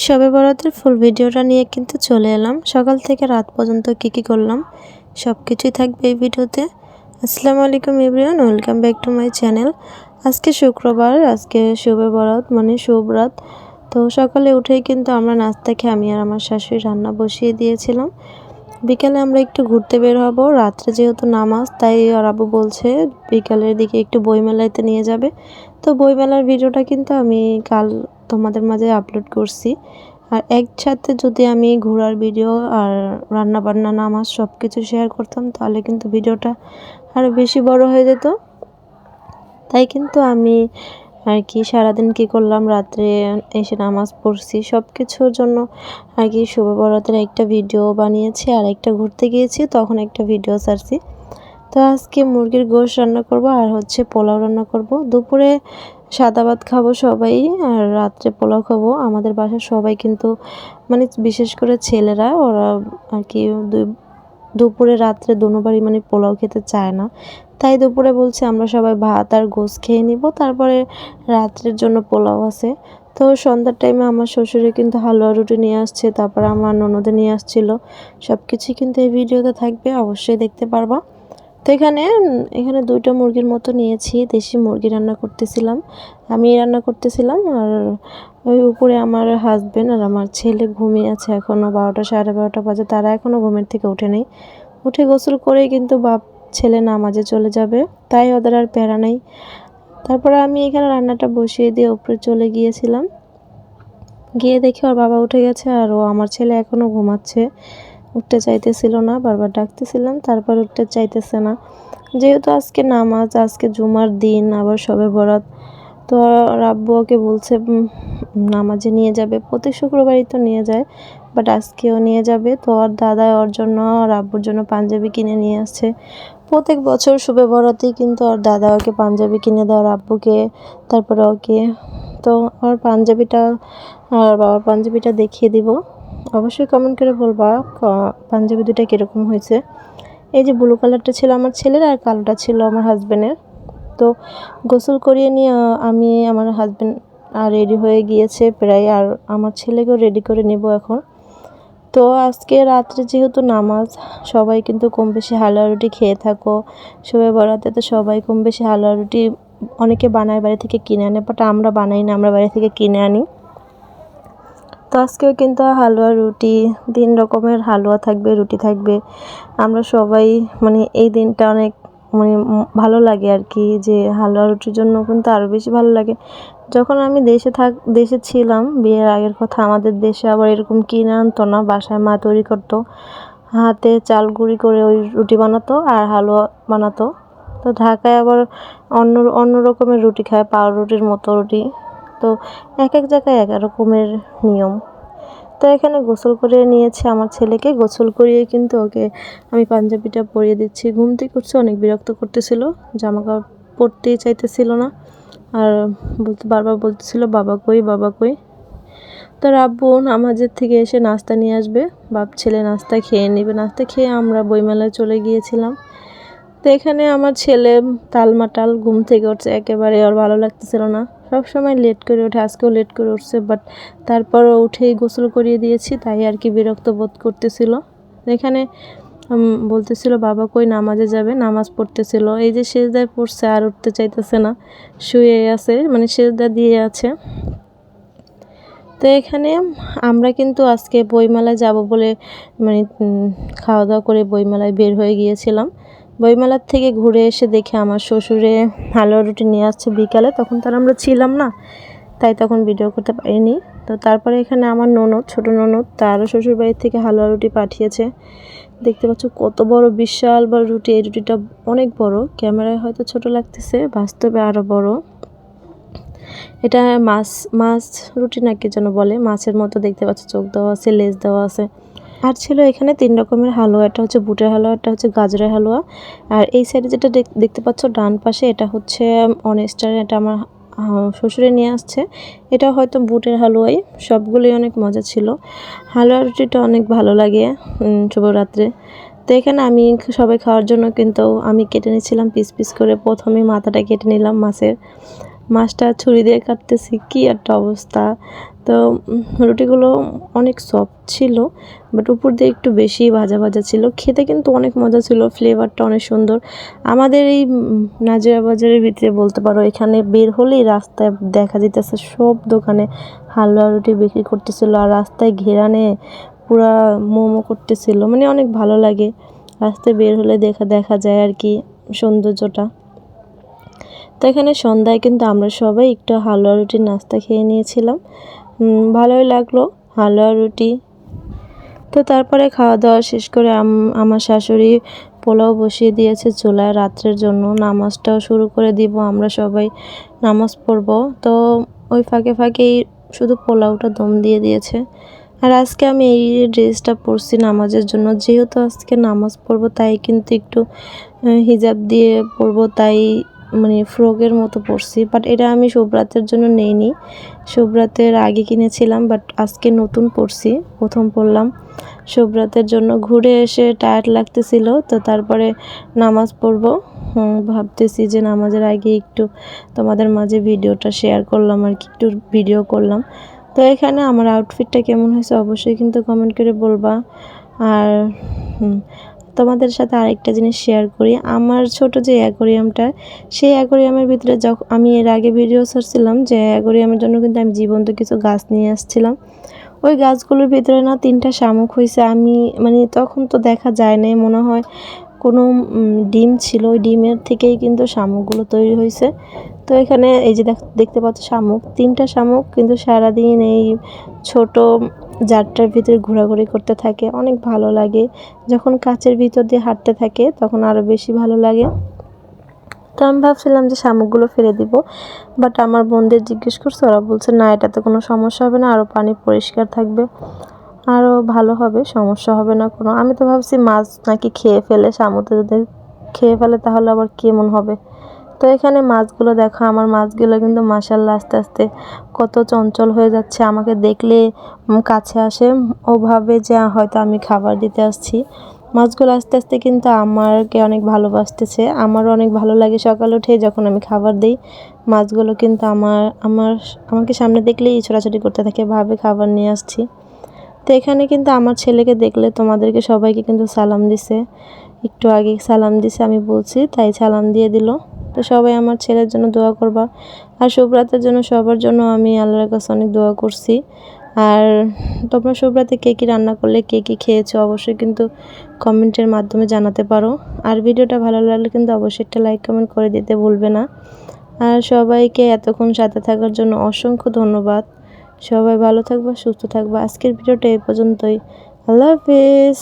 শবে বরাতের ফুল ভিডিওটা নিয়ে কিন্তু চলে এলাম। সকাল থেকে রাত পর্যন্ত কি করলাম সব কিছুই থাকবে এই ভিডিওতে। আসসালামু আলাইকুম everyone, welcome back to my channel. আজকে শুক্রবার, আজকে শবে বরাত মানে শুভ রাত। তো সকালে উঠেই কিন্তু আমরা নাস্তা খেয়ে আমি আর আমার শাশুড়ি রান্না বসিয়ে দিয়েছিলাম। বিকালে আমরা একটু ঘুরতে বের হব, রাত্রে যেহেতু নামাজ, তাই আর আব্বু বলছে বিকালের দিকে একটু বইমেলাতে নিয়ে যাবে। তো বইমেলার ভিডিওটা কিন্তু আমি কাল তোমাদের মাঝে আপলোড করছি। আর একসাথে যদি আমি ঘোরার ভিডিও আর রান্না বান্না নামাজ সব কিছু শেয়ার করতাম তাহলে কিন্তু ভিডিওটা আরও বেশি বড় হয়ে যেত। তাই কিন্তু আমি আর কি সারাদিন কি করলাম, রাত্রে এসে নামাজ পড়ছি, সব কিছুর জন্য আর কি শুভ বরাতের একটা ভিডিও বানিয়েছি, আর একটা ঘুরতে গিয়েছি তখন একটা ভিডিও ছাড়ছি। তো আজকে মুরগির গোশত রান্না করব আর হচ্ছে পোলাও রান্না করব। দুপুরে সাদা ভাত খাবো সবাই, আর রাত্রে পোলাও খাবো। আমাদের বাসার সবাই কিন্তু মানে বিশেষ করে ছেলেরা, ওরা আর কি দুপুরে রাত্রে দুবারই মানে পোলাও খেতে চায় না। তাই দুপুরে বলছে আমরা সবাই ভাত আর গোশত খেয়ে নিব, তারপরে রাত্রের জন্য পোলাও আছে। তো সন্ধ্যার টাইমে আমার শ্বশুরে কিন্তু হালুয়া রুটি নিয়ে আসছে, তারপর আমার ননদে নিয়ে আসছিল। সব কিছুই কিন্তু এই ভিডিওতে থাকবে, অবশ্যই দেখতে পারবা। তো এখানে দুইটা মুরগির মতো নিয়েছি, দেশি মুরগি রান্না করতেছিলাম, আমি রান্না করতেছিলাম। আর ওই উপরে আমার হাজবেন্ড আর আমার ছেলে ঘুমিয়ে আছে, এখনও 12টা 12:30 বাজে, তারা এখনও ঘুমের থেকে ওঠে নেই। উঠে গোসল করেই কিন্তু বাপ ছেলে নামাজে চলে যাবে, তাই ওদের আর প্যারা নেই। তারপরে আমি এখানে রান্নাটা বসিয়ে দিয়ে উপরে চলে গিয়েছিলাম, গিয়ে দেখি ওর বাবা উঠে গেছে আর আমার ছেলে এখনও ঘুমাচ্ছে, উঠতে চাইতেছিল না, বারবার ডাকতেছিলাম তারপর উঠতে চাইতেছে না। যেহেতু আজকে নামাজ, আজকে জুমার দিন, আবার শবে বরাত, তো রাব্বু ওকে বলছে নামাজে নিয়ে যাবে। প্রতি শুক্রবারই তো নিয়ে যায়, বাট আজকেও নিয়ে যাবে। তো ওর দাদা ওর জন্য, রাব্বুর জন্য পাঞ্জাবি কিনে নিয়ে আসছে। প্রত্যেক বছর শবে বরাতেই কিন্তু ওর দাদা ওকে পাঞ্জাবি কিনে দেয়, ওর আব্বুকে, তারপরে ওকে। তো ওর পাঞ্জাবিটা আর বাবার পাঞ্জাবিটা দেখিয়ে দিব, অবশ্যই কমেন্ট করে বলবা পাঞ্জাবি দুটা কীরকম হয়েছে। এই যে ব্লু কালারটা ছিল আমার ছেলের আর কালোটা ছিল আমার হাজব্যান্ডের। তো গোসল করিয়ে নিয়ে আমি আমার হাজব্যান্ড রেডি হয়ে গিয়েছে প্রায়, আর আমার ছেলেকেও রেডি করে নেব এখন। তো আজকে রাত্রে যেহেতু নামাজ, সবাই কিন্তু কম বেশি হালুয়া রুটি খেয়ে থাকো। শবে বরাতে তো সবাই কম বেশি হালুয়া রুটি অনেকে বানায়, বাড়ি থেকে কিনে আনে, বাট আমরা বানাই না, আমরা বাড়ি থেকে কিনে আনি। তো আজকেও কিন্তু হালুয়া রুটি, 3 রকমের হালুয়া থাকবে, রুটি থাকবে। আমরা সবাই মানে এই দিনটা অনেক মানে ভালো লাগে আর কি, যে হালুয়া রুটির জন্য কিন্তু আরও বেশি ভালো লাগে। যখন আমি দেশে ছিলাম, বিয়ের আগের কথা, আমাদের দেশে আবার এরকম কিনে আনতো না, বাসায় মা তৈরি করতো, হাতে চাল গুঁড়ি করে ওই রুটি বানাতো আর হালুয়া বানাতো। তো ঢাকায় আবার অন্য রকমের রুটি খায়, পাউরুটির মতো রুটি। তো এক এক জায়গায় এক এক রকমের নিয়ম। তো এখানে গোসল করে নিয়েছে আমার ছেলেকে, গোসল করিয়ে কিন্তু ওকে আমি পাঞ্জাবিটা পরিয়ে দিচ্ছি। ঘুম থেকে উঠছে, অনেক বিরক্ত করতেছিল, জামা কাপড় পরতেই চাইতেছিল না, আর বারবার বলতেছিল বাবা কই, বাবা কই। তো আব্বু নামাজের থেকে এসে নাস্তা নিয়ে আসবে, বাপ ছেলে নাস্তা খেয়ে নেবে। নাস্তা খেয়ে আমরা বইমেলায় চলে গিয়েছিলাম। তো এখানে আমার ছেলে টালমাটাল, ঘুম থেকে উঠছে একেবারে, আর ভালো লাগতেছিল না, সব সময় লেট করে ওঠে, আজকেও লেট করে উঠছে, বাট তারপরও উঠেই গোসল করিয়ে দিয়েছি, তাই আর কি বিরক্ত বোধ করতেছিল। এখানে বলতেছিল বাবা কই, নামাজে যাবে, নামাজ পড়তেছিল। এই যে সেজদায় পড়ছে আর উঠতে চাইতেছে না, শুয়ে আছে, মানে সেজদা দিয়ে আছে। তো এখানে আমরা কিন্তু আজকে বইমেলায় যাব বলে মানে খাওয়া দাওয়া করে বইমেলায় বের হয়ে গিয়েছিলাম। বইমেলার থেকে ঘুরে এসে দেখে আমার শ্বশুরে হালুয়া রুটি নিয়ে আসছে বিকালে, তখন তার আমরা ছিলাম না, তাই তখন ভিডিও করতে পারিনি। তো তারপরে এখানে আমার ননদ, ছোটো ননদ, তারও শ্বশুরবাড়ির থেকে হালুয়া রুটি পাঠিয়েছে। দেখতে পাচ্ছ কত বড়, বিশাল বড় রুটি। এই রুটিটা অনেক বড়, ক্যামেরায় হয়তো ছোট লাগতেছে, বাস্তবে আরও বড়। এটা মাছ রুটি না কি যেন বলে, মাছের মতো দেখতে পাচ্ছ, চোখ দেওয়া আছে, লেজ দেওয়া আছে। আর ছিল এখানে 3 রকমের হালুয়া, এটা হচ্ছে বুটের হালুয়া, এটা হচ্ছে গাজরের হালুয়া, আর এই সাইডে যেটা দেখতে পাচ্ছ ডান পাশে, এটা হচ্ছে অনেস্টার, এটা আমার শ্বশুরে নিয়ে আসছে। এটা হয়তো বুটের হালুয়াই। সবগুলোই অনেক মজা ছিল, হালুয়া রুটিটা অনেক ভালো লাগে শুভরাত্রে। তো এখানে আমি সবাই খাওয়ার জন্য কিন্তু আমি কেটে নিচ্ছিলাম পিস পিস করে। প্রথমে মাথাটা কেটে নিলাম মাছটা ছুরি দিয়ে কাটতেছি, কি একটা অবস্থা। তো রুটিগুলো অনেক সফট ছিল, বাট উপর দিয়ে একটু বেশি ভাজা ভাজা ছিল। খেতে কিন্তু অনেক মজা ছিল, ফ্লেভারটা অনেক সুন্দর। আমাদের এই নাজিরা বাজারের ভিতরে বলতে পারো, এখানে বের হলেই রাস্তায় দেখা যেতেছে সব দোকানে হালুয়া রুটি বিক্রি করতেছিল, আর রাস্তায় ঘেরানে পুরা মোমো করতেছিল। মানে অনেক ভালো লাগে রাস্তায় বের হলে দেখা যায় আর কি সৌন্দর্যটা। তো এখানে সন্ধ্যায় কিন্তু আমরা সবাই একটু হালুয়া রুটির নাস্তা খেয়ে নিয়েছিলাম, ভালোই লাগলো হালুয়া রুটি। তো তারপরে খাওয়া দাওয়া শেষ করে আমার শাশুড়ি পোলাও বসিয়ে দিয়েছে চুলায় রাত্রের জন্য। নামাজটাও শুরু করে দিব, আমরা সবাই নামাজ পড়ব। তো ওই ফাঁকে ফাঁকেই শুধু পোলাওটা দম দিয়ে দিয়েছে। আর আজকে আমি এই ড্রেসটা পরছি নামাজের জন্য, যেহেতু আজকে নামাজ পড়বো তাই কিন্তু একটু হিজাব দিয়ে পরবো, তাই মানে ফ্রকের মতো পরছি। বাট এটা আমি শুভরাতের জন্য নেইনি, শুভরাতের আগে কিনেছিলাম, বাট আজকে নতুন পরছি, প্রথম পরলাম শুভরাতের জন্য। ঘুরে এসে টায়ার্ড লাগতেছিল, তো তারপরে নামাজ পড়বো। ভাবতেছি যে নামাজের আগে একটু তোমাদের মাঝে ভিডিওটা শেয়ার করলাম আর কি, একটু ভিডিও করলাম। তো এখানে আমার আউটফিটটা কেমন হয়েছে অবশ্যই কিন্তু কমেন্ট করে বলবা। আর তোমাদের সাথে আরেকটা জিনিস শেয়ার করি, আমার ছোট যে অ্যাকোরিয়ামটা, সেই অ্যাকোরিয়ামের ভিতরে যখন আমি এর আগে ভিডিও ছাড়ছিলাম যে অ্যাকোরিয়ামের জন্য কিন্তু আমি জীবন্ত কিছু গাছ নিয়ে আসছিলাম, ওই গাছগুলোর ভিতরে না 3টা শামুক হয়েছে। আমি মানে তখন তো দেখা যায় নাই, মনে হয় কোনো ডিম ছিল, ওই ডিমের থেকেই কিন্তু শামুকগুলো তৈরি হয়েছে। তো এখানে এই যে দেখতে পাচ্ছ শামুক, 3টা শামুক কিন্তু সারাদিন এই ছোট জারটার ভিতরে ঘোরাঘুরি করতে থাকে, অনেক ভালো লাগে। যখন কাচের ভিতর দিয়ে হাঁটতে থাকে তখন আরও বেশি ভালো লাগে। তো আমি ভাবছিলাম যে শামুকগুলো ফেলে দিব, বাট আমার বোনদের জিজ্ঞেস করছে, ওরা বলছে না, এটাতে কোনো সমস্যা হবে না, আরও পানি পরিষ্কার থাকবে, আরও ভালো হবে, সমস্যা হবে না কোনো। আমি তো ভাবছি মাছ নাকি খেয়ে ফেলে, শামুকে যদি খেয়ে ফেলে তাহলে আবার কেমন হবে। তো এখানে মাছগুলো দেখো, আমার মাছগুলো কিন্তু মাশাআল্লাহ আস্তে আস্তে কত চঞ্চল হয়ে যাচ্ছে, আমাকে দেখলে কাছে আসে, ওভাবে যে হয়তো আমি খাবার দিতে আসছি। মাছগুলো আস্তে আস্তে কিন্তু আমাকে অনেক ভালোবাসতেছে, আমারও অনেক ভালো লাগে। সকালে উঠে যখন আমি খাবার দিই, মাছগুলো কিন্তু আমাকে সামনে দেখলেই ছোটাছুটি করতে থাকে, ভাবে খাবার নিয়ে আসছি। তো এখানে কিন্তু আমার ছেলেকে দেখলে তোমাদেরকে সবাইকে কিন্তু সালাম দিছে, একটু আগে সালাম দিছে আমি বলছি, তাই সালাম দিয়ে দিল। তো সবাই আমার ছেলের জন্য দোয়া করবা, আর শুভরাতের জন্য সবার জন্য আমি আল্লাহর কাছে অনেক দোয়া করছি। আর তোমরা শুভরাতে কে কী রান্না করলে, কে কী খেয়েছো অবশ্যই কিন্তু কমেন্টের মাধ্যমে জানাতে পারো। আর ভিডিওটা ভালো লাগলে কিন্তু অবশ্যই একটা লাইক কমেন্ট করে দিতে ভুলবে না। আর সবাইকে এতক্ষণ সাথে থাকার জন্য অসংখ্য ধন্যবাদ। সবাই ভালো থাকবা, সুস্থ থাকবা। আজকের ভিডিওটা এই পর্যন্তই। আল্লাহ হাফেজ।